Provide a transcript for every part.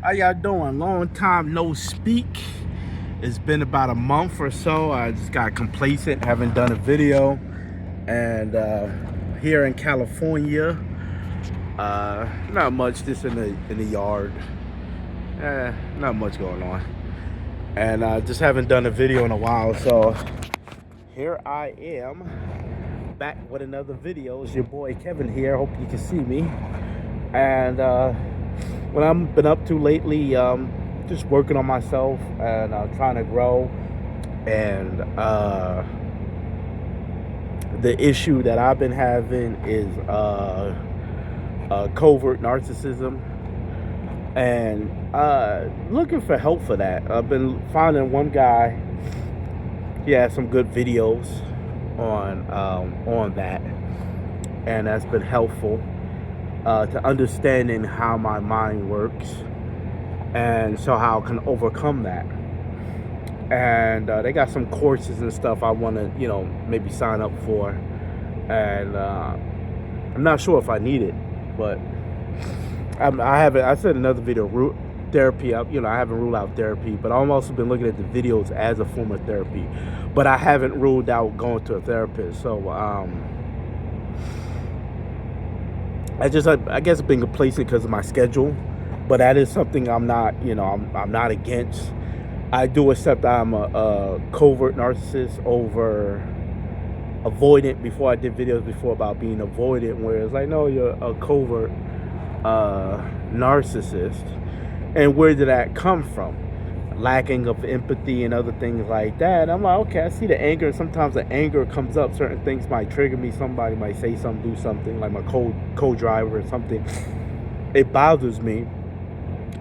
How y'all doing? Long time no speak. It's been about a month or so. I just got complacent, haven't done a video. And here in California, not much. Just in the yard. Not much going on. And just haven't done a video in a while. So here I am, back with another video. It's your boy Kevin here. Hope you can see me. And what I've been up to lately, just working on myself and trying to grow. And the issue that I've been having is covert narcissism, and looking for help for that. I've been finding one guy. He has some good videos on that, and that's been helpful to understanding how my mind works, and so how I can overcome that. And they got some courses and stuff I want to, maybe sign up for. And I'm not sure if I need it, but I haven't. I said another video, therapy. I haven't ruled out therapy, but I've also been looking at the videos as a form of therapy. But I haven't ruled out going to a therapist. So I guess I've been complacent because of my schedule. But that is something I'm not, I'm not against. I do accept I'm a covert narcissist over avoidant. Before I did videos before about being avoidant, where it's like, no, you're a covert narcissist. And where did that come from? Lacking of empathy and other things like that. I'm like, okay, I see the anger. Sometimes the anger comes up. Certain things might trigger me. Somebody might say something, do something, like my co-driver or something. It bothers me.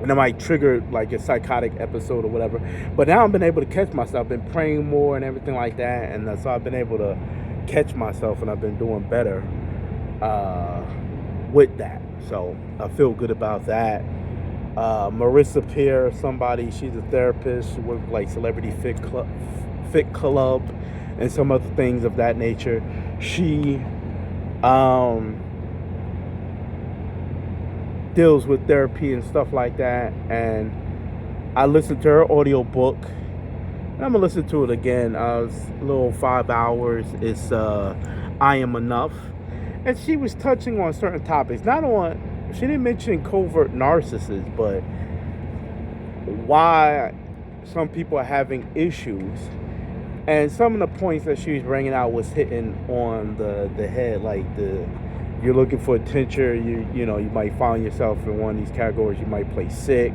And it might trigger like a psychotic episode or whatever. But now I've been able to catch myself. I've been praying more and everything like that. And so I've been able to catch myself, and I've been doing better with that. So I feel good about that. Marissa Peer, somebody, she's a therapist with like Celebrity Fit Club and some other things of that nature. She deals with therapy and stuff like that, and I listened to her audio book, and I'm gonna listen to it again. It's a little 5 hours. It's I Am Enough, and she was touching on certain topics. She didn't mention covert narcissists, but why some people are having issues, and some of the points that she was bringing out was hitting on the head, like you're looking for attention. You might find yourself in one of these categories. You might play sick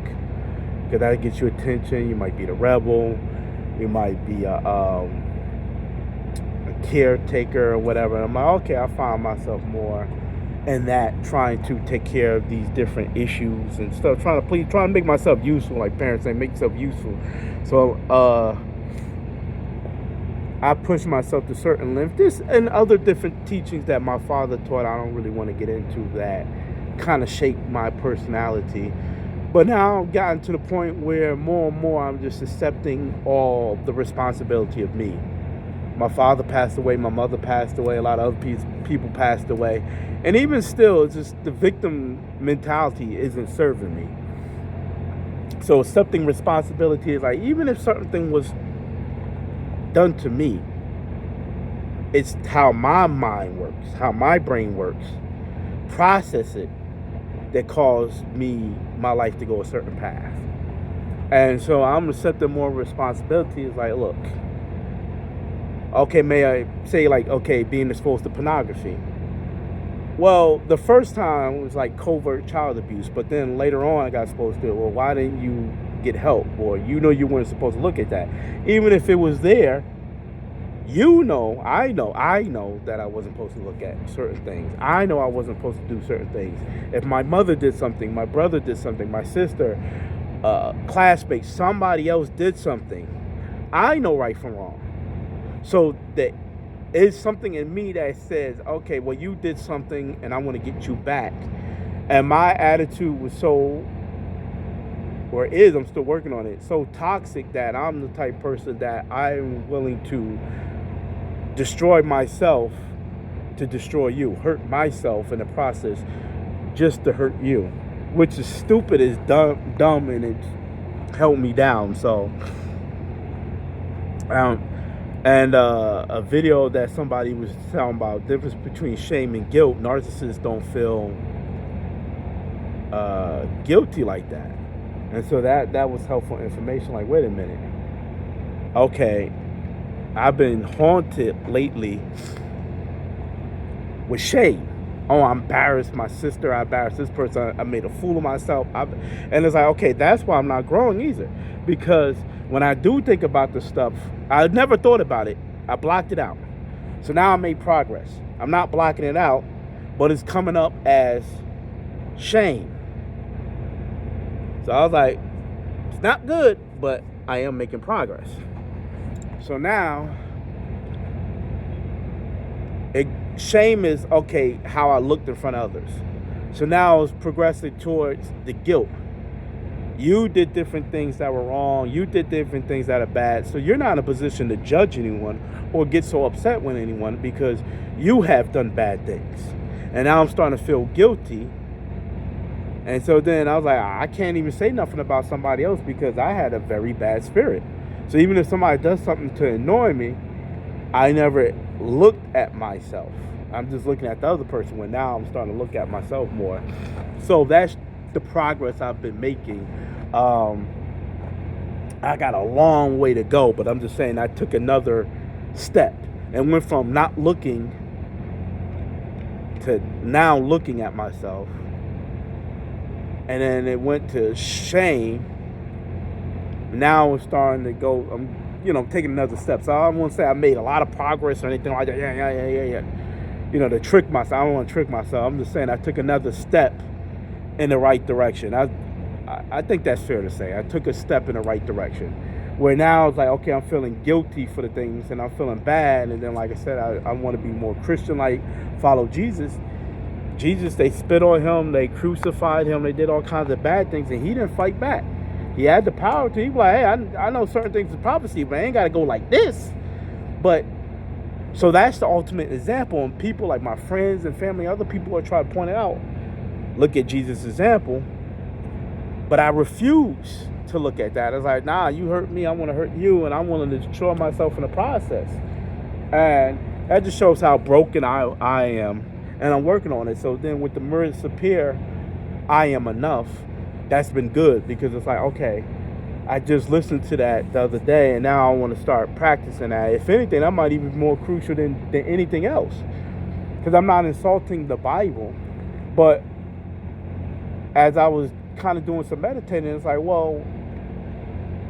because that gets you attention. You might be the rebel. You might be a caretaker or whatever. And I'm like, okay, I find myself more in that, trying to take care of these different issues and stuff. Trying to make myself useful, like parents say, make yourself useful. So I push myself to certain lengths. This and other different teachings that my father taught. I don't really want to get into that. Kind of shaped my personality. But now I've gotten to the point where more and more I'm just accepting all the responsibility of me. My father passed away. My mother passed away. A lot of other people passed away. And even still, it's just the victim mentality isn't serving me. So accepting responsibility is like, even if something was done to me, it's how my mind works, how my brain works, process it, that caused my life to go a certain path. And so I'm accepting more responsibility. It's like, look, okay, may I say, like, okay, being exposed to pornography. Well, the first time was like covert child abuse, but then later on I got exposed to it. Well, why didn't you get help? Or you weren't supposed to look at that. Even if it was there, I know that I wasn't supposed to look at certain things. I know I wasn't supposed to do certain things. If my mother did something, my brother did something, my sister, classmates, somebody else did something, I know right from wrong. So that is something in me that says, okay, well, you did something and I want to get you back. And my attitude was I'm still working on it, so toxic that I'm the type of person that I'm willing to destroy myself to destroy you, hurt myself in the process just to hurt you. which is stupid, is dumb, and it held me down. So, and a video that somebody was talking about difference between shame and guilt. Narcissists don't feel guilty like that, and so that was helpful information. Like, wait a minute, okay, I've been haunted lately with shame. Oh, I embarrassed my sister. I embarrassed this person. I made a fool of myself. And it's like, okay, that's why I'm not growing either. Because when I do think about this stuff, I never thought about it. I blocked it out. So now I made progress. I'm not blocking it out, but it's coming up as shame. So I was like, it's not good, but I am making progress. So now, shame is, okay, how I looked in front of others. So now it's progressing towards the guilt. You did different things that were wrong. You did different things that are bad. So you're not in a position to judge anyone or get so upset with anyone because you have done bad things. And now I'm starting to feel guilty. And so then I was like, I can't even say nothing about somebody else because I had a very bad spirit. So even if somebody does something to annoy me, I never looked at myself. I'm just looking at the other person, when now I'm starting to look at myself more. So that's the progress I've been making. I got a long way to go, but I'm just saying I took another step and went from not looking to now looking at myself. And then it went to shame. Now it's starting to go, I'm taking another step. So I don't want to say I made a lot of progress or anything like that. Yeah. To trick myself. I don't want to trick myself. I'm just saying I took another step in the right direction. I think that's fair to say. I took a step in the right direction. Where now it's like, okay, I'm feeling guilty for the things and I'm feeling bad. And then, like I said, I want to be more Christian-like, follow Jesus. Jesus, they spit on him, they crucified him, they did all kinds of bad things, and he didn't fight back. He had the power to. He was like, hey, I know certain things is prophecy, but I ain't got to go like this. But, so that's the ultimate example. And people like my friends and family, other people are trying to point it out. Look at Jesus' example. But I refuse to look at that. It's like, nah, you hurt me, I want to hurt you, and I'm willing to destroy myself in the process. And that just shows how broken I am. And I'm working on it. So then with the Mirror Superior, I am enough. That's been good because it's like, okay, I just listened to that the other day and now I want to start practicing that. If anything, that might even be more crucial than anything else. Because I'm not insulting the Bible. But as I was kind of doing some meditating, it's like, well,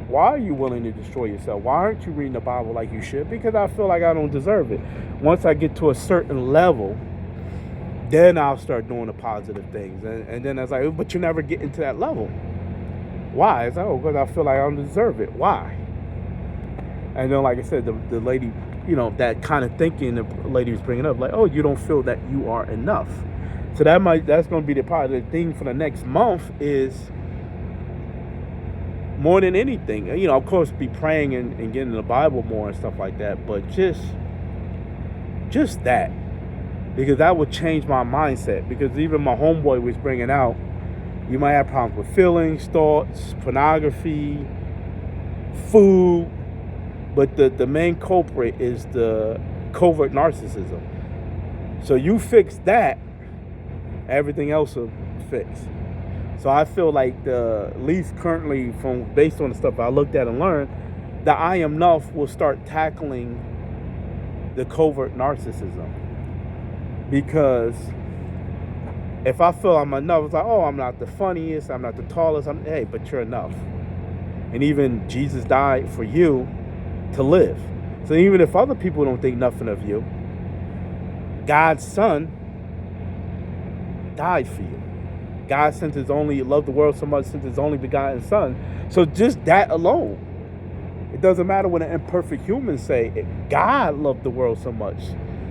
why are you willing to destroy yourself? Why aren't you reading the Bible like you should? Because I feel like I don't deserve it. Once I get to a certain level, then I'll start doing the positive things. And then I was like, but you never get into that level. Why? It's like, oh, because I feel like I don't deserve it. Why? And then, like I said, the lady, that kind of thinking the lady was bringing up, like, oh, you don't feel that you are enough. So that's going to be the positive thing for the next month is more than anything. Of course, be praying and getting in the Bible more and stuff like that. But just that. Because that would change my mindset. Because even my homeboy was bringing out, you might have problems with feelings, thoughts, pornography, food. But the main culprit is the covert narcissism. So you fix that, everything else will fix. So I feel like at least currently, based on the stuff I looked at and learned, the I am enough will start tackling the covert narcissism. Because if I feel I'm enough, it's like, oh, I'm not the funniest, I'm not the tallest, hey, but you're enough. And even Jesus died for you to live. So even if other people don't think nothing of you, God's Son died for you. God loved the world so much, sent his only begotten Son. So just that alone, it doesn't matter what an imperfect human say, God loved the world so much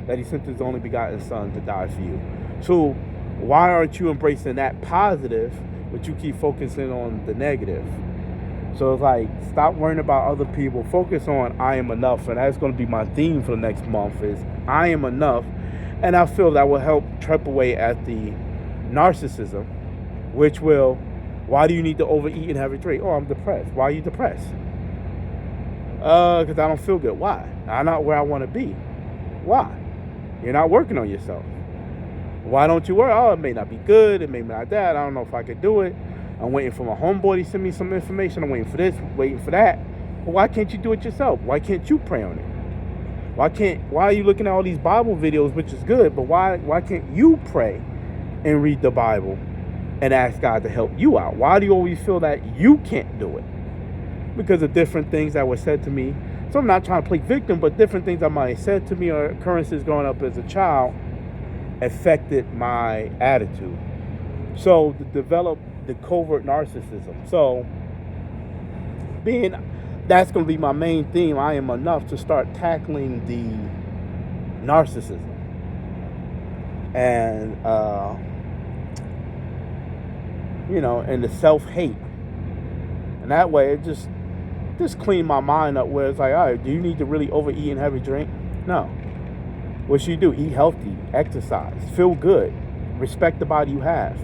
that he sent his only begotten Son to die for you. So why aren't you embracing that positive, but you keep focusing on the negative? So it's like, stop worrying about other people. Focus on I am enough. And that's going to be my theme for the next month is I am enough. And I feel that will help chip away at the narcissism which will, why do you need to overeat and have a drink? Oh, I'm depressed. Why are you depressed? Because I don't feel good. Why? I'm not where I want to be. Why? You're not working on yourself. Why don't you work? Oh, it may not be good. It may not that. I don't know if I could do it. I'm waiting for my homeboy to send me some information. I'm waiting for this, waiting for that. But why can't you do it yourself? Why can't you pray on it? Why are you looking at all these Bible videos, which is good, but why can't you pray and read the Bible and ask God to help you out? Why do you always feel that you can't do it? Because of different things that were said to me. So I'm not trying to play victim, but different things that might have said to me or occurrences growing up as a child affected my attitude. So to develop the covert narcissism. So that's going to be my main theme. I am enough to start tackling the narcissism. And, and the self-hate. And that way it just clean my mind up where it's like, all right, do you need to really overeat and have a drink? No. What should you do? Eat healthy, exercise, feel good, respect the body you have.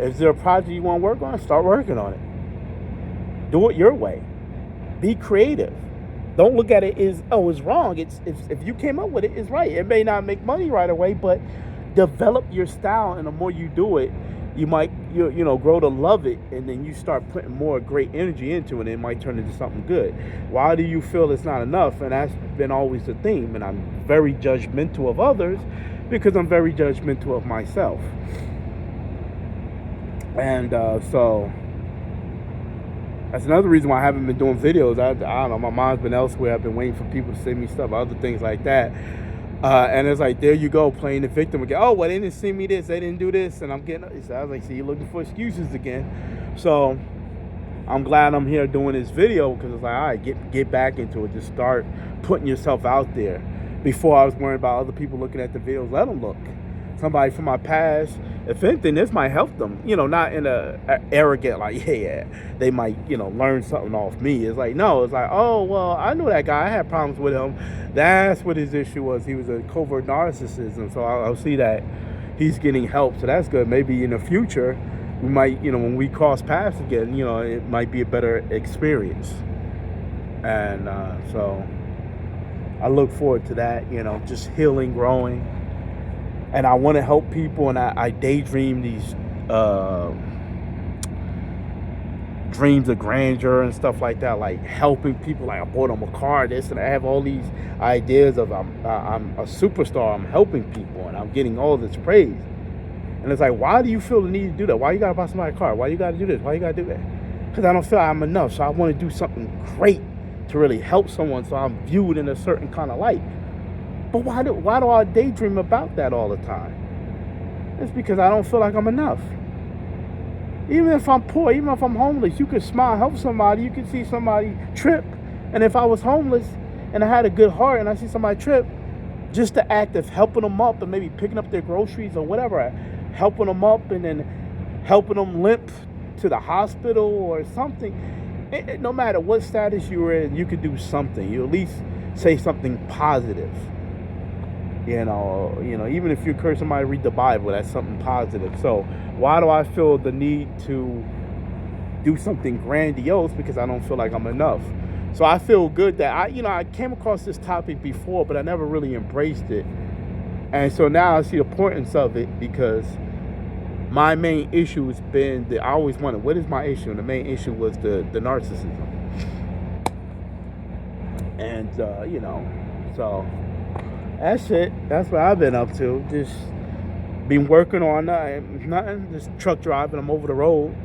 Is there a project you want to work on? Start working on it. Do it your way. Be creative. Don't look at it as, it's wrong. If you came up with it, it's right. It may not make money right away, but develop your style, and the more you do it, you might grow to love it, and then you start putting more great energy into it, and it might turn into something good. Why do you feel it's not enough? And that's been always the theme. And I'm very judgmental of others because I'm very judgmental of myself. And so that's another reason why I haven't been doing videos. I don't know, my mind's been elsewhere. I've been waiting for people to send me stuff, other things like that. And it's like, there you go, playing the victim again. Oh, well, they didn't send me this, they didn't do this, and I'm getting. So I was like, see, you're looking for excuses again. So I'm glad I'm here doing this video, because it's like, all right, get back into it. Just start putting yourself out there. Before I was worried about other people looking at the videos, let them look. Somebody from my past, if anything, this might help them. Not in a arrogant, like, yeah, they might, learn something off me. It's like, no, it's like, oh, well, I knew that guy. I had problems with him. That's what his issue was. He was a covert narcissism. So I'll see that he's getting help. So that's good. Maybe in the future, we might, when we cross paths again, it might be a better experience. And so I look forward to that, just healing, growing. And I want to help people, and I daydream these dreams of grandeur and stuff like that, like helping people. Like I bought them a car, this, and I have all these ideas of I'm a superstar. I'm helping people, and I'm getting all this praise. And it's like, why do you feel the need to do that? Why you gotta buy somebody a car? Why you gotta do this? Why you gotta do that? Because I don't feel I'm enough. So I want to do something great to really help someone, so I'm viewed in a certain kind of light. But why do I daydream about that all the time? It's because I don't feel like I'm enough. Even if I'm poor, even if I'm homeless, you could smile, help somebody. You could see somebody trip. And if I was homeless and I had a good heart and I see somebody trip, just the act of helping them up and maybe picking up their groceries or whatever, helping them up and then helping them limp to the hospital or something. No matter what status you were in, you could do something. You at least say something positive. Even if you encourage somebody to read the Bible, that's something positive. So why do I feel the need to do something grandiose? Because I don't feel like I'm enough. So I feel good that I came across this topic before, but I never really embraced it. And so now I see the importance of it, because my main issue has been that I always wondered, what is my issue? And the main issue was the narcissism. And, so that's it. That's what I've been up to. Just been working on nothing. Just truck driving. I'm over the road.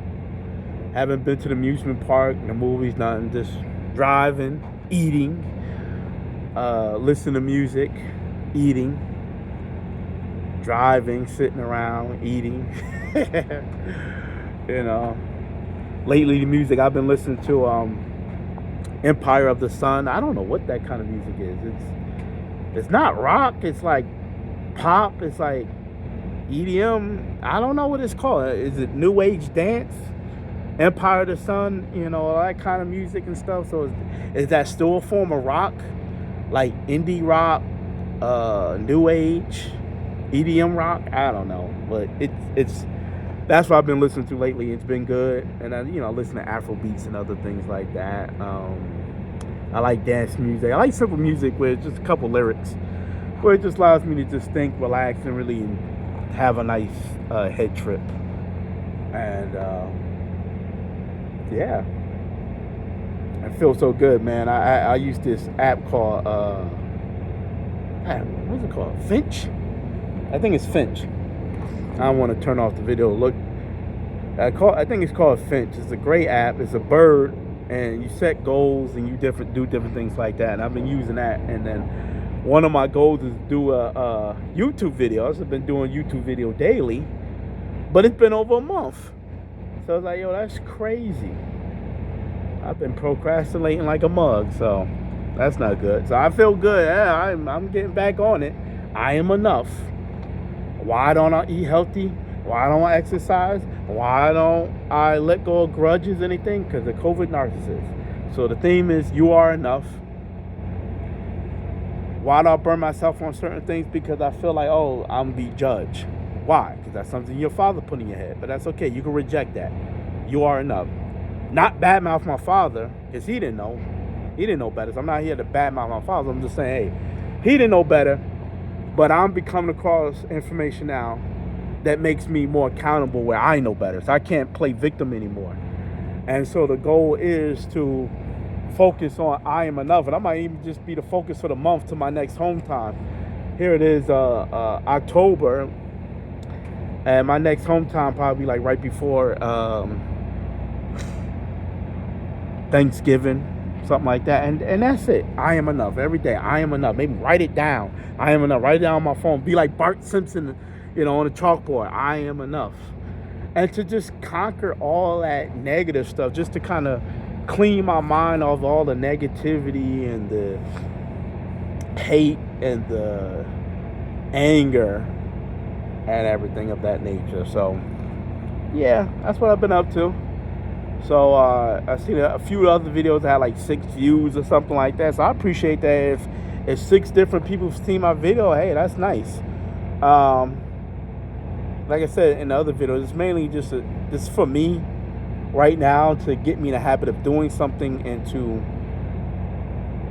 Haven't been to the amusement park, the movies, nothing. Just driving, eating, listening to music, eating, driving, sitting around, eating. Lately the music I've been listening to, Empire of the Sun. I don't know what that kind of music is. It's not rock. It's like pop. It's like EDM. I don't know what it's called. Is it new age dance? Empire of the Sun, all that kind of music and stuff. So is that still a form of rock? Like indie rock, new age, EDM rock? I don't know. But That's what I've been listening to lately. It's been good, and I, listen to Afro beats and other things like that. I like dance music. I like simple music with just a couple lyrics, where it just allows me to just think, relax, and really have a nice head trip. And yeah, it feels so good, man. I use this app called what's it called? Finch? I think it's Finch. I don't want to turn off the video. Look, I think it's called Finch. It's a great app. It's a bird, and you set goals and you do different things like that. And I've been using that. And then one of my goals is do a YouTube video. I've been doing YouTube video daily, but it's been over a month. So I was like, yo, that's crazy. I've been procrastinating like a mug, so that's not good. So I feel good. Yeah, I'm getting back on it. I am enough. Why don't I eat healthy? Why don't I exercise? Why don't I let go of grudges, anything? Because the covert narcissist. So the theme is you are enough. Why do I burn myself on certain things? Because I feel like, oh, I'm be judged. Why? Because that's something your father put in your head. But that's okay. You can reject that. You are enough. Not badmouth my father, because he didn't know. He didn't know better. So I'm not here to badmouth my father. I'm just saying, hey, he didn't know better. But I'm becoming across information now that makes me more accountable where I know better. So I can't play victim anymore. And so the goal is to focus on I am enough. And I might even just be the focus for the month to my next home time. Here it is, October. And my next home time probably like right before Thanksgiving. Something like that, and that's it. I am enough every day. I am enough. Maybe write it down. I am enough. Write it down on my phone. Be like Bart Simpson, on the chalkboard. I am enough. And to just conquer all that negative stuff, just to kind of clean my mind of all the negativity and the hate and the anger and everything of that nature. So, yeah, that's what I've been up to. So I seen a few other videos that had like 6 views or something like that. So I appreciate that. If 6 different people see my video, hey, that's nice. Like I said in the other videos, it's mainly just this for me right now, to get me in the habit of doing something and to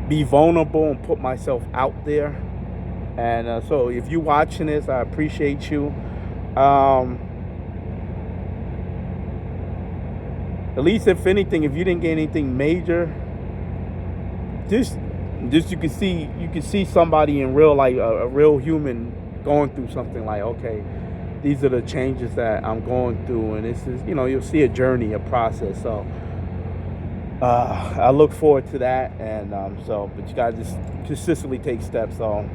be vulnerable and put myself out there. And so if you're watching this, I appreciate you. At least, if anything, if you didn't get anything major, just you can see somebody in real life, a real human going through something like, okay, these are the changes that I'm going through, and this is, you'll see a journey, a process. So I look forward to that, and but you gotta just consistently take steps. So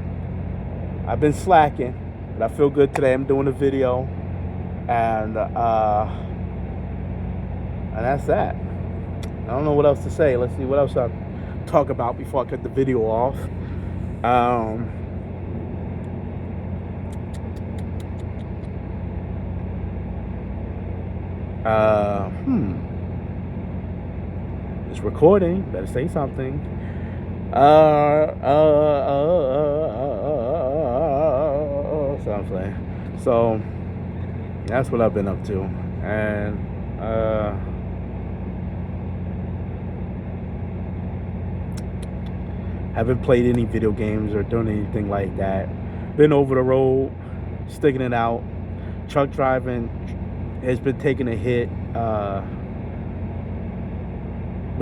I've been slacking, but I feel good today. I'm doing a video, and that's that. I don't know what else to say. Let's see what else I'll talk about before I cut the video off. It's recording. Better say something. Something. So that's what I've been up to, and haven't played any video games or done anything like that. Been over the road, sticking it out. Truck driving has been taking a hit, but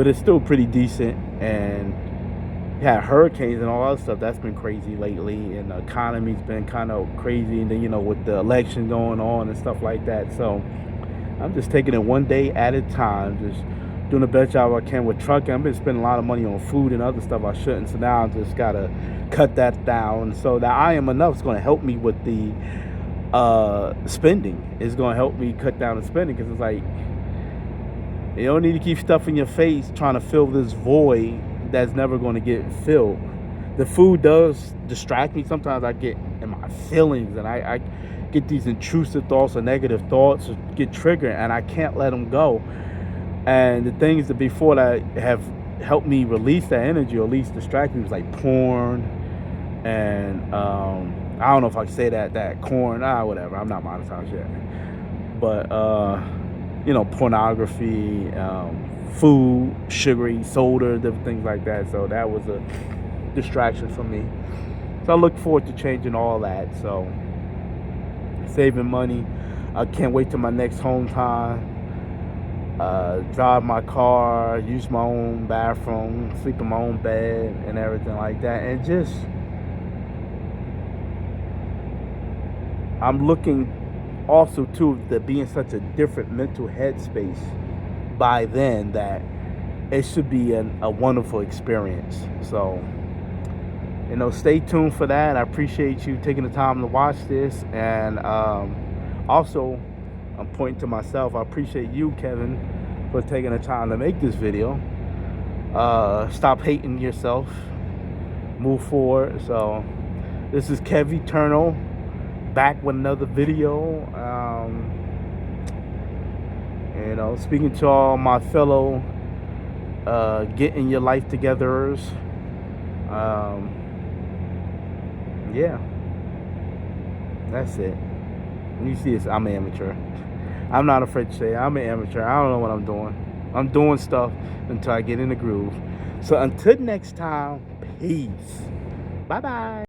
it's still pretty decent. And yeah, hurricanes and all that stuff, that's been crazy lately, and the economy's been kind of crazy, and then with the election going on and stuff like that. So I'm just taking it one day at a time, just doing the best job I can with trucking. I've been spending a lot of money on food and other stuff I shouldn't, so now I just gotta cut that down. So that I am enough is going to help me with the spending. It's going to help me cut down the spending, because it's like, you don't need to keep stuff in your face trying to fill this void that's never going to get filled. The food does distract me. Sometimes I get in my feelings, and I get these intrusive thoughts or negative thoughts, get triggered, and I can't let them go. And the things that before that have helped me release that energy, or at least distract me, was like porn, and I don't know if I can say that corn, whatever. I'm not monetized yet. But pornography, food, sugary soda, different things like that. So that was a distraction for me. So I look forward to changing all that. So saving money. I can't wait till my next home time. Drive my car, use my own bathroom, sleep in my own bed, and everything like that. And just, I'm looking also too to be in such a different mental headspace by then that it should be a wonderful experience. So, stay tuned for that. I appreciate you taking the time to watch this. And also, I'm pointing to myself. I appreciate you, Kevin, for taking the time to make this video. Stop hating yourself. Move forward. So, this is Kev Eternal, back with another video. Speaking to all my fellow getting your life togetherers. Yeah, that's it. You see this, I'm an amateur. I'm not afraid to say it. I'm an amateur. I don't know what I'm doing. I'm doing stuff until I get in the groove. So until next time, peace. Bye-bye.